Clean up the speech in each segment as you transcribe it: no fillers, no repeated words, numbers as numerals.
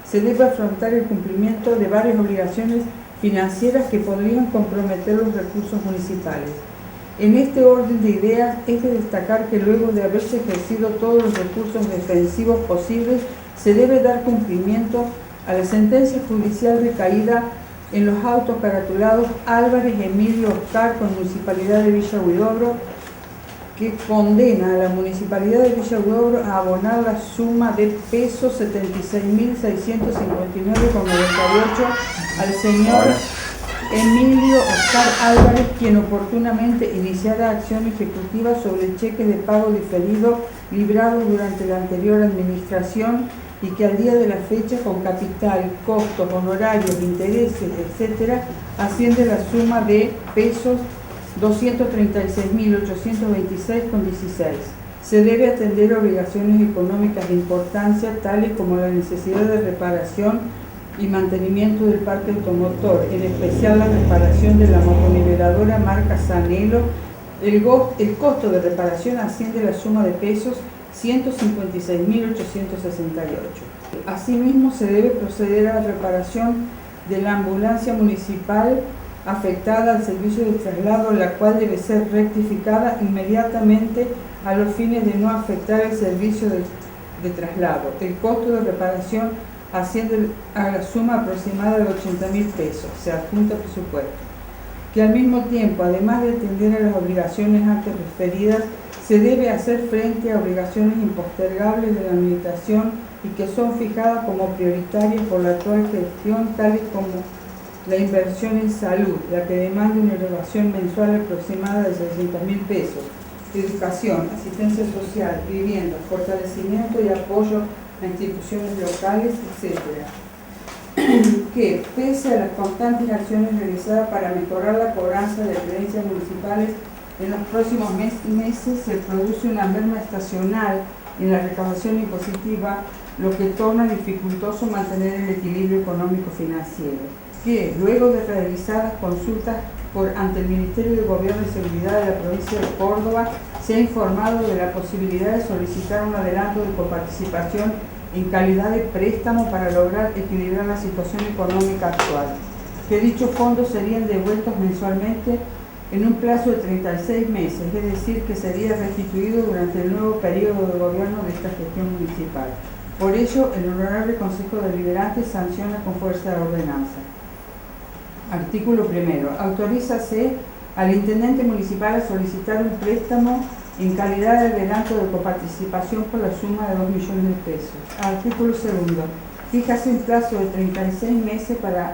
se debe afrontar el cumplimiento de varias obligaciones financieras que podrían comprometer los recursos municipales. En este orden de ideas es de destacar que luego de haberse ejercido todos los recursos defensivos posibles, se debe dar cumplimiento a la sentencia judicial recaída en los autos caratulados Álvarez Emilio Oscar con Municipalidad de Villa Huidobro, que condena a la Municipalidad de Villa Huidobro a abonar la suma de pesos 76.659,98 al señor Emilio Oscar Álvarez, quien oportunamente iniciara acción ejecutiva sobre el cheque de pago diferido librado durante la anterior administración y que al día de la fecha, con capital, costos, honorarios, intereses, etc., asciende la suma de pesos 236.826,16. Se debe atender obligaciones económicas de importancia, tales como la necesidad de reparación y mantenimiento del parque automotor, en especial la reparación de la motoniveladora marca Sanelo. El costo de reparación asciende a la suma de pesos 156.868. Asimismo, se debe proceder a la reparación de la ambulancia municipal afectada al servicio de traslado, la cual debe ser rectificada inmediatamente a los fines de no afectar el servicio de traslado. El costo de reparación asciende a la suma aproximada de 80.000 pesos, se adjunta presupuesto. Que al mismo tiempo, además de atender a las obligaciones antes referidas, se debe hacer frente a obligaciones impostergables de la administración y que son fijadas como prioritarias por la actual gestión, tales como la inversión en salud, la que demanda una elevación mensual aproximada de 600.000 pesos, educación, asistencia social, vivienda, fortalecimiento y apoyo a instituciones locales, etc. Que, pese a las constantes acciones realizadas para mejorar la cobranza de creencias municipales, en los próximos meses se produce una merma estacional en la recaudación impositiva, lo que torna dificultoso mantener el equilibrio económico-financiero. Que, luego de realizadas consultas ante el Ministerio de Gobierno y Seguridad de la provincia de Córdoba, se ha informado de la posibilidad de solicitar un adelanto de coparticipación en calidad de préstamo para lograr equilibrar la situación económica actual. Que dichos fondos serían devueltos mensualmente en un plazo de 36 meses, es decir, que sería restituido durante el nuevo periodo de gobierno de esta gestión municipal. Por ello, el Honorable Consejo Deliberante sanciona con fuerza de ordenanza. Artículo primero. Autorízase al Intendente Municipal a solicitar un préstamo en calidad de adelanto de coparticipación por la suma de 2 millones de pesos. Artículo segundo. Fíjase un plazo de 36 meses para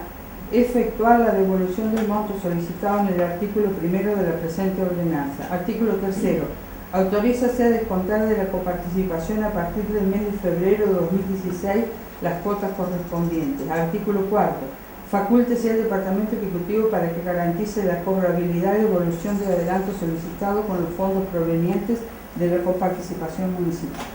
efectuar la devolución del monto solicitado en el artículo primero de la presente ordenanza. Artículo tercero. Autorízase a descontar de la coparticipación a partir del mes de febrero de 2016 las cuotas correspondientes. Artículo cuarto. Facúltese al Departamento Ejecutivo para que garantice la cobrabilidad y devolución del adelanto solicitado con los fondos provenientes de la coparticipación municipal.